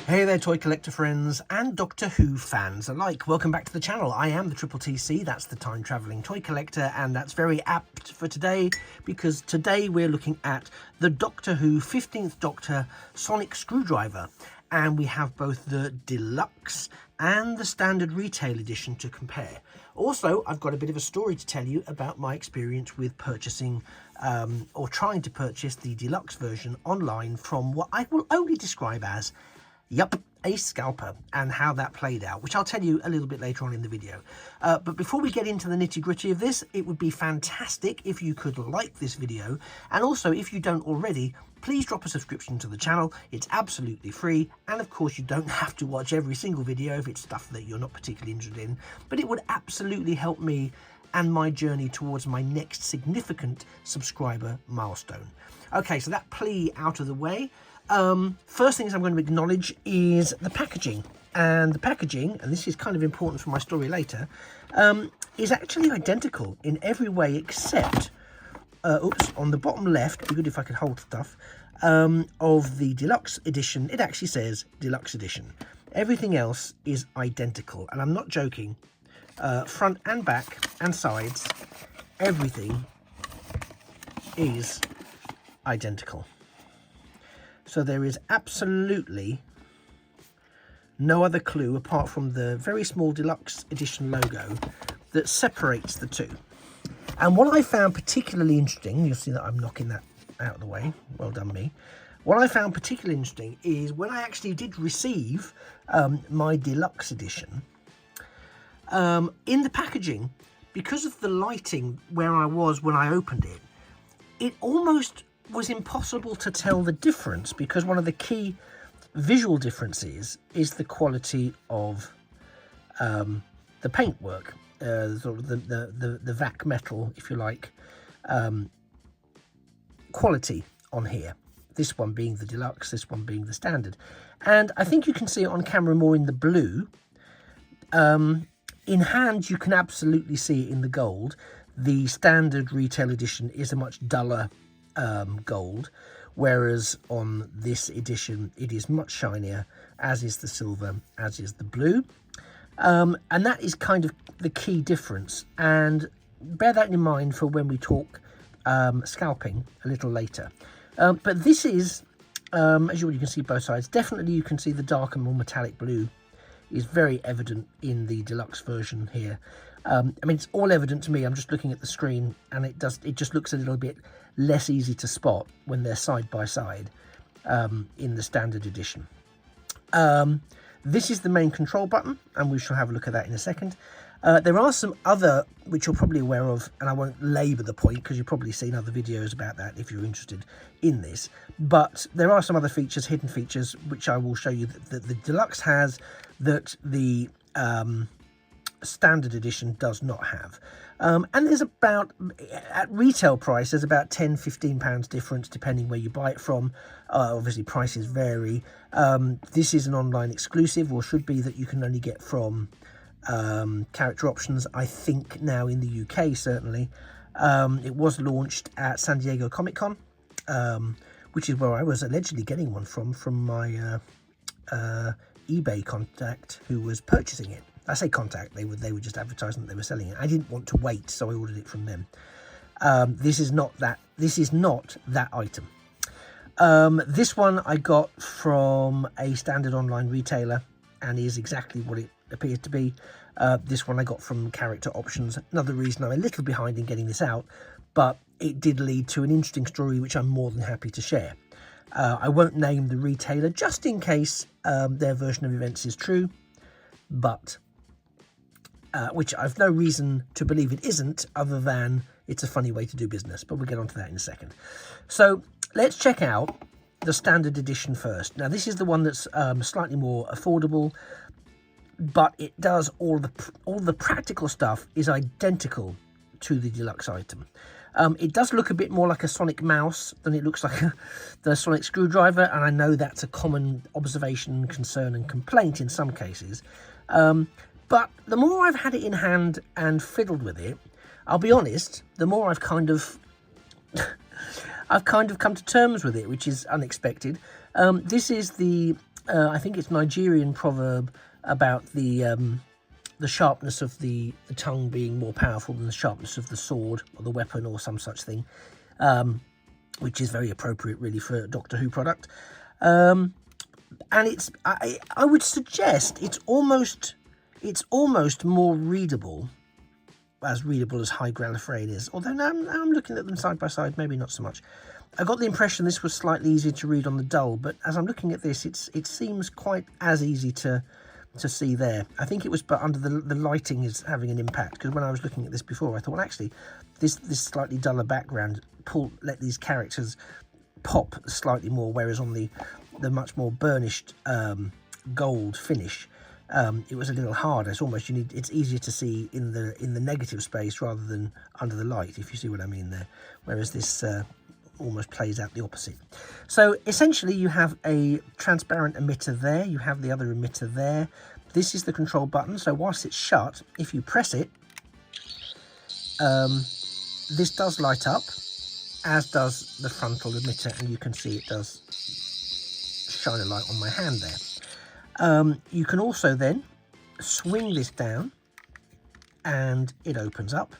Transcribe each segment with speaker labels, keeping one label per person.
Speaker 1: Hey there, toy collector friends and Doctor Who fans alike. Welcome back to the channel. I am the Triple TC, that's the time travelling toy collector, and that's very apt for today because today we're looking at the Doctor Who 15th Doctor Sonic Screwdriver, and we have both the Deluxe and the Standard Retail Edition to compare. Also, I've got a bit of a story to tell you about my experience with purchasing or trying to purchase the Deluxe version online from what I will only describe as a scalper, and how that played out, which I'll tell you a little bit later on in the video. But before we get into the nitty-gritty of this, it would be fantastic if you could like this video, and also if you don't already, please drop a subscription to the channel. It's absolutely free, and of course you don't have to watch every single video if it's stuff that you're not particularly interested in, but it would absolutely help me and my journey towards my next significant subscriber milestone. Okay, so that plea out of the way. First things I'm going to acknowledge is the packaging, and the packaging, and this is kind of important for my story later, is actually identical in every way except, on the bottom left, it'd be good if I could hold stuff, of the Deluxe edition, it actually says Deluxe edition. Everything else is identical, and I'm not joking. Front and back and sides, everything is identical. So there is absolutely no other clue apart from the very small Deluxe edition logo that separates the two. And what I found particularly interesting, you'll see that I'm knocking that out of the way, well done me. What I found particularly interesting is when I actually did receive my Deluxe edition, in the packaging, because of the lighting where I was when I opened it, it almost was impossible to tell the difference, because one of the key visual differences is the quality of the paintwork, sort of the vac metal, if you like, quality on here. This one being the Deluxe, this one being the Standard. And I think you can see it on camera more in the blue. In hand, you can absolutely see it in the gold. The Standard Retail Edition is a much duller gold, whereas on this edition it is much shinier, as is the silver, as is the blue, and that is kind of the key difference, and bear that in mind for when we talk scalping a little later. But this is, as you can see both sides, definitely you can see the darker, more metallic blue is very evident in the Deluxe version here. I mean, it's all evident to me. I'm just looking at the screen, and it just looks a little bit less easy to spot when they're side by side in the Standard edition. This is the main control button, and we shall have a look at that in a second. There are some other, which you're probably aware of, and I won't labour the point because you've probably seen other videos about that if you're interested in this. But there are some other features, hidden features, which I will show you that the Deluxe has that the Standard edition does not have. And there's about, at retail price, there's about £10–15 difference depending where you buy it from. Obviously prices vary. This is an online exclusive, or should be, that you can only get from Character Options, I think now in the UK certainly. It was launched at San Diego Comic-Con, which is where I was allegedly getting one from my eBay contact who was purchasing it. I say contact, they were just advertising that they were selling it. I didn't want to wait, so I ordered it from them. This is not that item. This one I got from a standard online retailer, and is exactly what it appears to be. This one I got from Character Options. Another reason I'm a little behind in getting this out, but it did lead to an interesting story which I'm more than happy to share. I won't name the retailer just in case their version of events is true, but which I've no reason to believe it isn't, other than it's a funny way to do business, but we'll get onto that in a second. So let's check out the Standard edition first. Now this is the one that's slightly more affordable, but it does all the practical stuff is identical to the Deluxe item. It does look a bit more like a Sonic mouse than it looks like the Sonic Screwdriver, and I know that's a common observation, concern and complaint in some cases. But the more I've had it in hand and fiddled with it, I'll be honest, the more I've kind of come to terms with it, which is unexpected. This is the I think it's Nigerian proverb about the sharpness of the tongue being more powerful than the sharpness of the sword or the weapon or some such thing, which is very appropriate really for a Doctor Who product. And it's I would suggest it's almost more readable as High Gallifreyan is, although now I'm looking at them side by side, maybe not so much. I got the impression this was slightly easier to read on the dull, but as I'm looking at this, it seems quite as easy to see there. I think it was, but under the lighting is having an impact, because when I was looking at this before, I thought, well, actually, this slightly duller background let these characters pop slightly more, whereas on the much more burnished gold finish, it was a little harder. It's almost it's easier to see in the negative space rather than under the light, if you see what I mean there. Whereas this almost plays out the opposite. So essentially you have a transparent emitter there, you have the other emitter there. This is the control button, so whilst it's shut, if you press it, this does light up, as does the frontal emitter, and you can see it does shine a light on my hand there. You can also then swing this down and it opens up.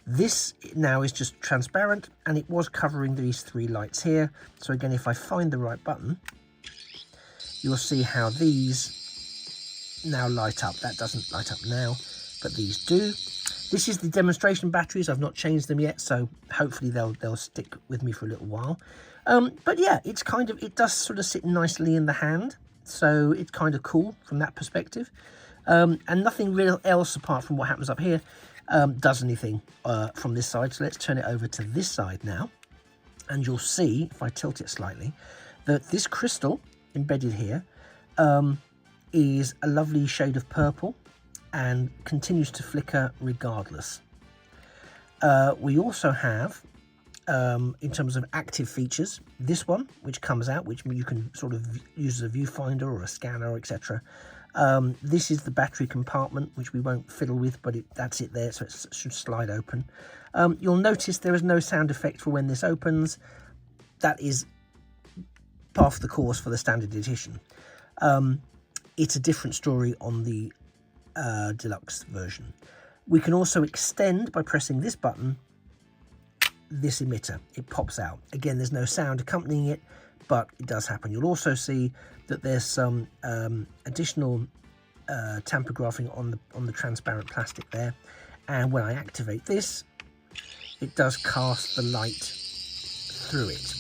Speaker 1: This now is just transparent, and it was covering these three lights here. So again, if I find the right button, you'll see how these now light up. That doesn't light up now, but these do. This is the demonstration batteries. I've not changed them yet, so hopefully they'll stick with me for a little while. But yeah, it does sort of sit nicely in the hand, so it's kind of cool from that perspective. And nothing real else apart from what happens up here does anything from this side. So let's turn it over to this side now, and you'll see, if I tilt it slightly, that this crystal embedded here is a lovely shade of purple and continues to flicker regardless. We also have, in terms of active features, this one, which comes out, which you can sort of use as a viewfinder or a scanner, etc. This is the battery compartment, which we won't fiddle with, but that's it there, so it should slide open. You'll notice there is no sound effect for when this opens. That is part of the course for the standard edition. It's a different story on the deluxe version. We can also extend, by pressing this button, this emitter. It pops out. Again, there's no sound accompanying it, but it does happen. You'll also see that there's some additional tamper graphing on the transparent plastic there, and when I activate this, it does cast the light through it.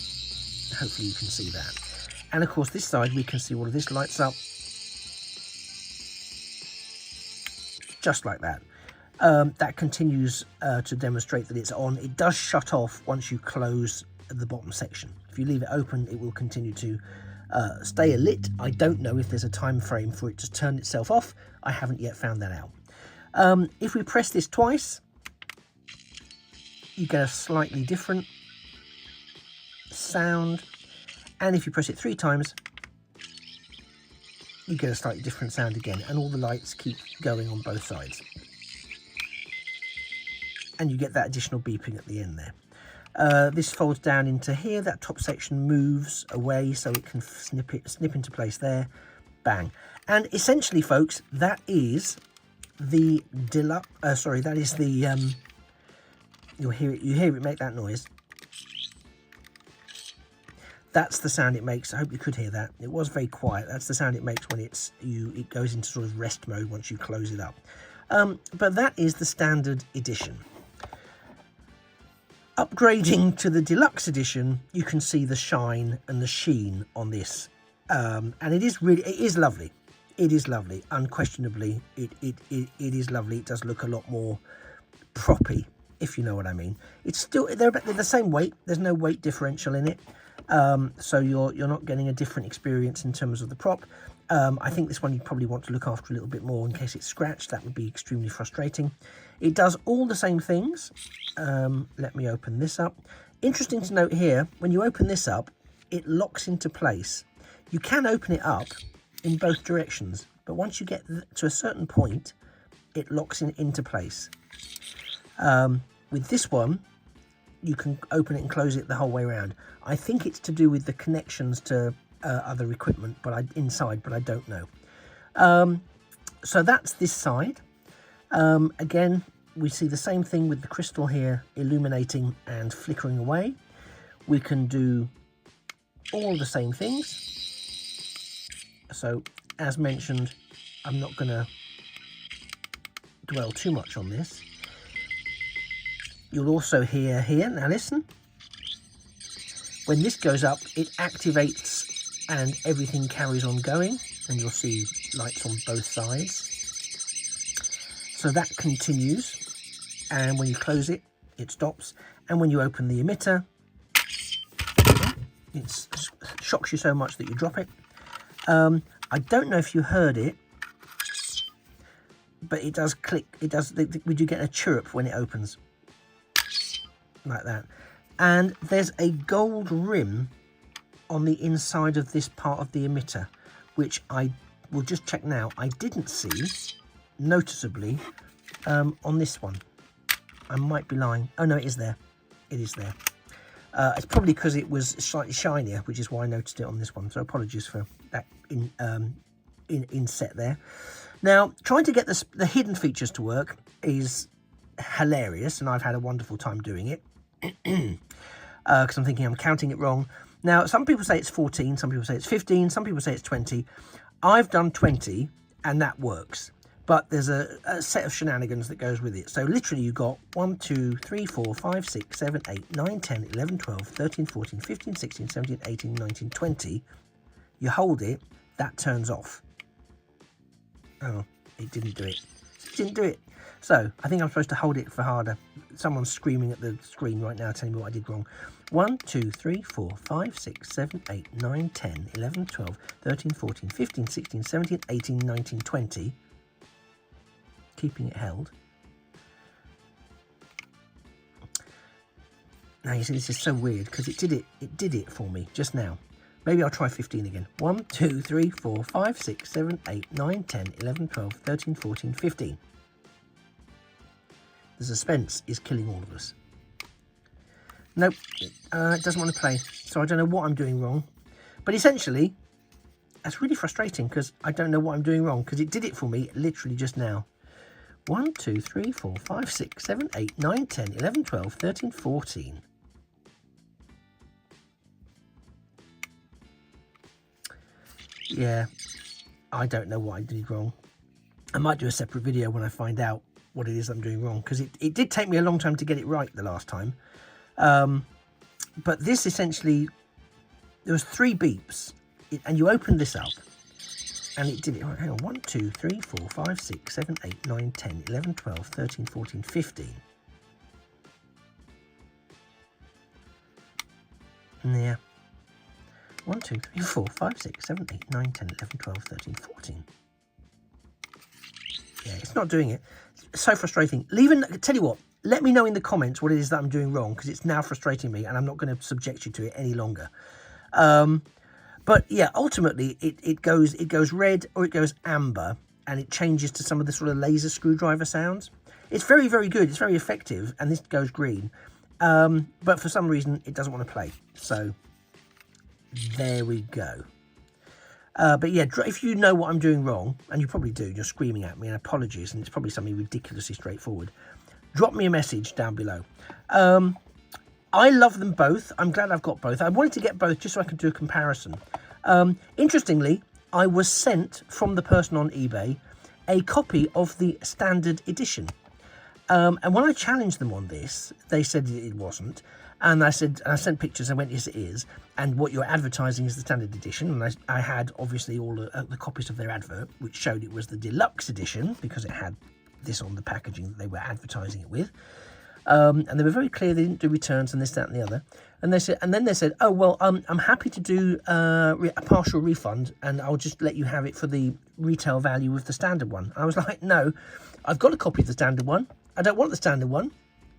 Speaker 1: Hopefully you can see that. And of course this side, we can see all of this lights up just like that. That continues to demonstrate that it's on. It does shut off once you close the bottom section. If you leave it open, it will continue to stay lit. I don't know if there's a time frame for it to turn itself off. I haven't yet found that out. If we press this twice, you get a slightly different sound, and if you press it 3 times, you get a slightly different sound again, and all the lights keep going on both sides, and you get that additional beeping at the end there. This folds down into here. That top section moves away so it can snip into place there. Bang. And essentially, folks, that is the deluxe. Sorry, that is the. You hear it make that noise. That's the sound it makes. I hope you could hear that. It was very quiet. That's the sound it makes when it goes into sort of rest mode once you close it up. But that is the standard edition. Upgrading to the deluxe edition, you can see the shine and the sheen on this, and it is lovely. It is lovely, unquestionably. It is lovely. It does look a lot more proppy, if you know what I mean. It's still they're the same weight. There's no weight differential in it, so you're not getting a different experience in terms of the prop. I think this one you probably want to look after a little bit more in case it's scratched. That would be extremely frustrating. It does all the same things. Let me open this up. Interesting to note here, when you open this up, it locks into place. You can open it up in both directions, but once you get to a certain point, it locks into place. With this one, you can open it and close it the whole way around. I think it's to do with the connections to other equipment, but inside, but I don't know. So that's this side. Again, we see the same thing with the crystal here illuminating and flickering away. We can do all the same things. So as mentioned, I'm not going to dwell too much on this. You'll also hear here, now listen, when this goes up, it activates and everything carries on going, and you'll see lights on both sides. So that continues, and when you close it, it stops, and when you open the emitter, it shocks you so much that you drop it. I don't know if you heard it, but it does click. It does. We do get a chirp when it opens, like that. And there's a gold rim on the inside of this part of the emitter, which I will just check now. I didn't see noticeably on this one. I might be lying. Oh no, it is there. It is there. It's probably because it was slightly shinier, which is why I noticed it on this one. So apologies for that inset there. Now, trying to get the hidden features to work is hilarious, and I've had a wonderful time doing it. Because I'm thinking I'm counting it wrong. Now, some people say it's 14, some people say it's 15, some people say it's 20. I've done 20, and that works. But there's a set of shenanigans that goes with it. So literally you've got 1, 2, 3, 4, 5, 6, 7, 8, 9, 10, 11, 12, 13, 14, 15, 16, 17, 18, 19, 20. You hold it, that turns off. Oh, it didn't do it. It didn't do it. So I think I'm supposed to hold it for harder. Someone's screaming at the screen right now telling me what I did wrong. 1, 2, 3, 4, 5, 6, 7, 8, 9, 10, 11, 12, 13, 14, 15, 16, 17, 18, 19, 20. Keeping it held. Now you see this is so weird because it did it for me just now. Maybe I'll try 15 again. 1, 2, 3, 4, 5, 6, 7, 8, 9, 10, 11, 12, 13, 14, 15. The suspense is killing all of us. Nope, it doesn't want to play. So I don't know what I'm doing wrong. But essentially, that's really frustrating because I don't know what I'm doing wrong because it did it for me literally just now. 1, 2, 3, 4, 5, 6, 7, 8, 9, 10, 11, 12, 13, 14. Yeah, I don't know what I did wrong. I might do a separate video when I find out what it is I'm doing wrong, because it did take me a long time to get it right the last time. But this essentially, there was 3 beeps, and you opened this up, and it did it. Hang on, 1, 2, 3, 4, 5, 6, 7, 8, 9, 10, 11, 12, 13, 14, 15. Yeah. 1, 2, 3, 4, 5, 6, 7, 8, 9, 10, 11, 12, 13, 14. Yeah, it's not doing it. It's so frustrating. Tell you what, let me know in the comments what it is that I'm doing wrong, because it's now frustrating me and I'm not going to subject you to it any longer. But yeah, ultimately it goes red or it goes amber, and it changes to some of the sort of laser screwdriver sounds. It's very, very good. It's very effective, and this goes green. But for some reason it doesn't want to play. So there we go. But yeah, if you know what I'm doing wrong, and you probably do, you're screaming at me, and apologies, and it's probably something ridiculously straightforward, drop me a message down below. I love them both. I'm glad I've got both. I wanted to get both just so I could do a comparison. Interestingly, I was sent from the person on eBay a copy of the standard edition. And when I challenged them on this, they said it wasn't. And I sent pictures, I went, yes, it is. And what you're advertising is the standard edition. And I had, obviously, all the copies of their advert, which showed it was the deluxe edition, because it had this on the packaging that they were advertising it with. And they were very clear they didn't do returns and this, that, and the other. And then they said, oh, well, I'm happy to do a partial refund, and I'll just let you have it for the retail value of the standard one. I was like, no, I've got a copy of the standard one. I don't want the standard one.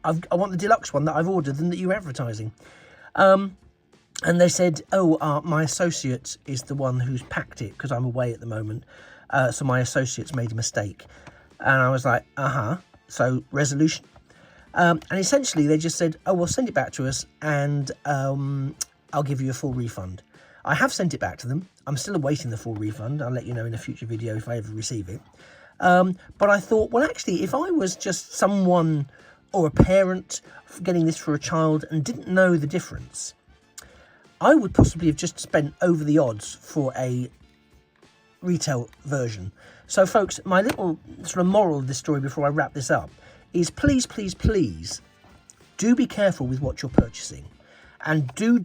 Speaker 1: I want the deluxe one that I've ordered and that you're advertising. And they said, oh, my associate is the one who's packed it, because I'm away at the moment. So my associate's made a mistake. And I was like, so resolution. And essentially they just said, oh, well, send it back to us, and I'll give you a full refund. I have sent it back to them. I'm still awaiting the full refund. I'll let you know in a future video if I ever receive it. But I thought, well, actually, if I was just someone or a parent getting this for a child and didn't know the difference, I would possibly have just spent over the odds for a retail version. So, folks, my little sort of moral of this story before I wrap this up is please, please, please do be careful with what you're purchasing. And do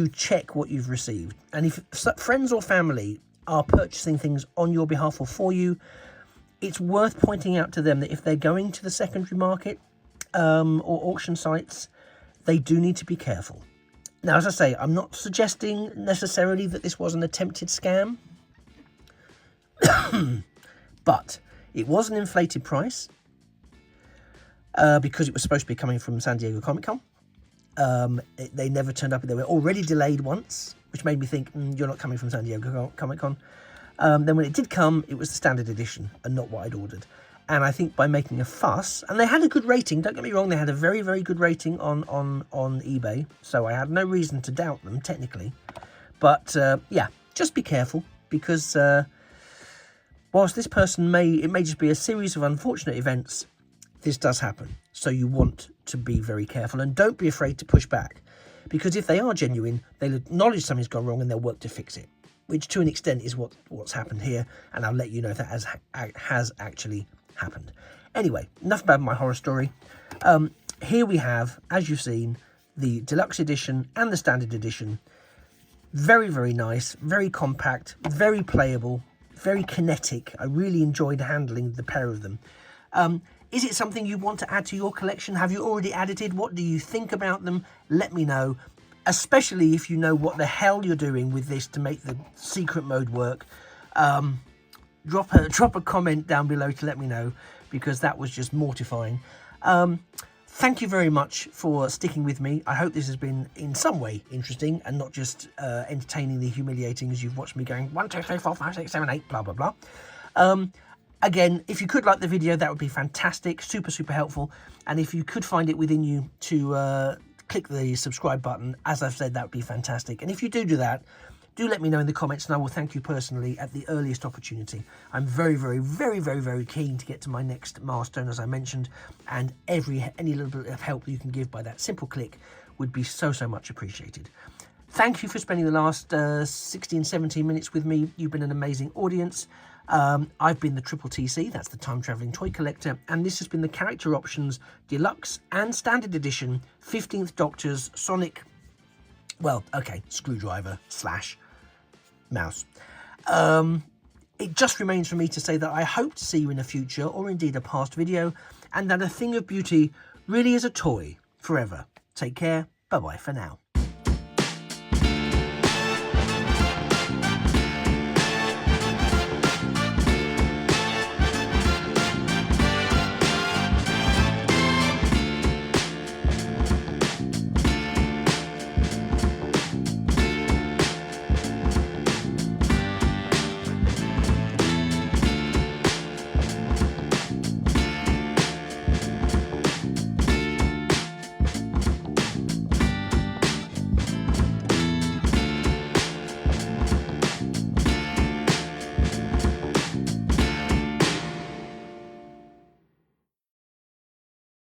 Speaker 1: check what you've received. And if friends or family are purchasing things on your behalf or for you, it's worth pointing out to them that if they're going to the secondary market or auction sites, they do need to be careful. Now, as I say, I'm not suggesting necessarily that this was an attempted scam, but it was an inflated price because it was supposed to be coming from San Diego Comic-Con. They never turned up. They were already delayed once, which made me think, you're not coming from San Diego Comic-Con. Then when it did come, it was the standard edition and not what I'd ordered. And I think by making a fuss, and they had a good rating, don't get me wrong, they had a very, very good rating on eBay, so I had no reason to doubt them, technically. But, yeah, just be careful, because whilst this person it may just be a series of unfortunate events, this does happen. So you want to be very careful, and don't be afraid to push back, because if they are genuine, they'll acknowledge something's gone wrong and they'll work to fix it, which to an extent is what's happened here, and I'll let you know if that has actually happened. Anyway, enough about my horror story. Here we have, as you've seen, the deluxe edition and the standard edition. Very, very nice, very compact, very playable, very kinetic. I really enjoyed handling the pair of them. Is it something you want to add to your collection? Have you already added it? What do you think about them? Let me know, especially if you know what the hell you're doing with this to make the secret mode work. Drop a comment down below to let me know, because that was just mortifying. Thank you very much for sticking with me. I hope this has been in some way interesting and not just entertainingly humiliating as you've watched me going 1, 2, 3, 4, 5, 6, 7, 8, blah, blah, blah. Again, if you could like the video, that would be fantastic. Super, super helpful. And if you could find it within you to click the subscribe button, as I've said, that would be fantastic. And if you do that, do let me know in the comments, and I will thank you personally at the earliest opportunity. I'm very, very, very, very, very keen to get to my next milestone, as I mentioned, and any little bit of help you can give by that simple click would be so, so much appreciated. Thank you for spending the last 16, 17 minutes with me. You've been an amazing audience. I've been the Triple TC, that's the Time Travelling Toy Collector, and this has been the Character Options Deluxe and Standard Edition 15th Doctor's Sonic, well, okay, screwdriver / mouse. It just remains for me to say that I hope to see you in a future, or indeed a past video, and that a thing of beauty really is a toy forever. Take care, bye-bye for now.